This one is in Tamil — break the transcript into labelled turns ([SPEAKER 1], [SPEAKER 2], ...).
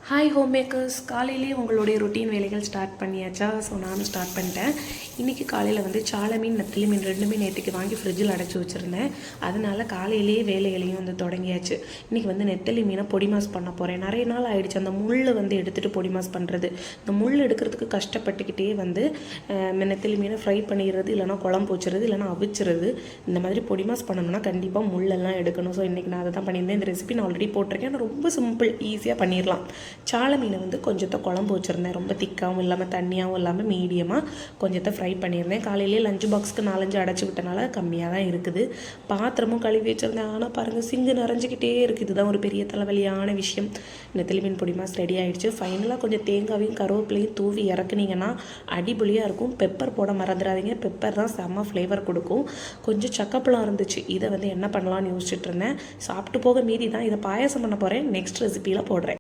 [SPEAKER 1] ஹாய் ஹோம் மேக்கர்ஸ், காலையிலேயே உங்களுடைய ரொட்டீன் வேலைகள் ஸ்டார்ட் பண்ணியாச்சா? ஸோ நானும் ஸ்டார்ட் பண்ணிட்டேன். இன்றைக்கி காலையில் வந்து சால மீன் நெத்திலி மீன் ரெண்டுமே நேற்றுக்கு வாங்கி ஃப்ரிட்ஜில் அடைச்சி வச்சுருந்தேன். அதனால் காலையிலேயே வேலைகளையும் வந்து தொடங்கியாச்சு. இன்றைக்கி வந்து நெத்திலி மீனை பொடி மாஸ் பண்ண போகிறேன். நிறைய நாள் ஆகிடுச்சு அந்த முள்ளை வந்து எடுத்துகிட்டு பொடி மாஸ் பண்ணுறது. இந்த முள் எடுக்கிறதுக்கு கஷ்டப்பட்டுக்கிட்டே வந்து நெத்திலி மீனை ஃப்ரை பண்ணிடுறது, இல்லைனா குழம்பு வச்சுறது, இல்லைனா அவிச்சிறது. இந்த மாதிரி பொடி மாஸ் பண்ணணும்னா கண்டிப்பாக முள்ளெல்லாம் எடுக்கணும். ஸோ இன்றைக்கி நான் அதை தான் பண்ணியிருந்தேன். இந்த ரெசிபி நான் ஆல்ரெடி போட்டிருக்கேன். ஆனால் ரொம்ப சிம்பிள், ஈஸியாக பண்ணிடலாம். சால மீனை வந்து கொஞ்சத்தை குழம்பு வச்சுருந்தேன். ரொம்ப திக்காகவும் இல்லாமல் தண்ணியாகவும் இல்லாமல் மீடியமாக கொஞ்சத்தை ஃப்ரை பண்ணியிருந்தேன். காலையிலேயே லஞ்சு பாக்ஸ்க்கு 4-5 அடைச்சி விட்டனால கம்மியாக தான் இருக்குது. பாத்திரமும் கழுவி வச்சுருந்தேன். ஆனால் பாருங்கள், சிங்கு நிறைஞ்சிக்கிட்டே இருக்குது. இதுதான் ஒரு பெரிய தலைவலியான விஷயம். நெத்திலி மீன் பொடி மாஸ் ரெடி ஆகிடுச்சு. ஃபைனலாக கொஞ்சம் தேங்காவையும் கருவேப்பிலையும் தூவி இறக்குனீங்கன்னா அடிபொலியாக இருக்கும். பெப்பர் போட மறந்துடாதீங்க. பெப்பர் தான் செம்ம ஃப்ளேவர் கொடுக்கும். கொஞ்சம் சக்கப்பழம் இருந்துச்சு. இதை வந்து என்ன பண்ணலான்னு யோசிச்சுட்டு இருந்தேன். சாப்பிட்டு போக மீதி தான். இதை பாயாசம் பண்ண போகிறேன். நெக்ஸ்ட் ரெசிபியில் போடுறேன்.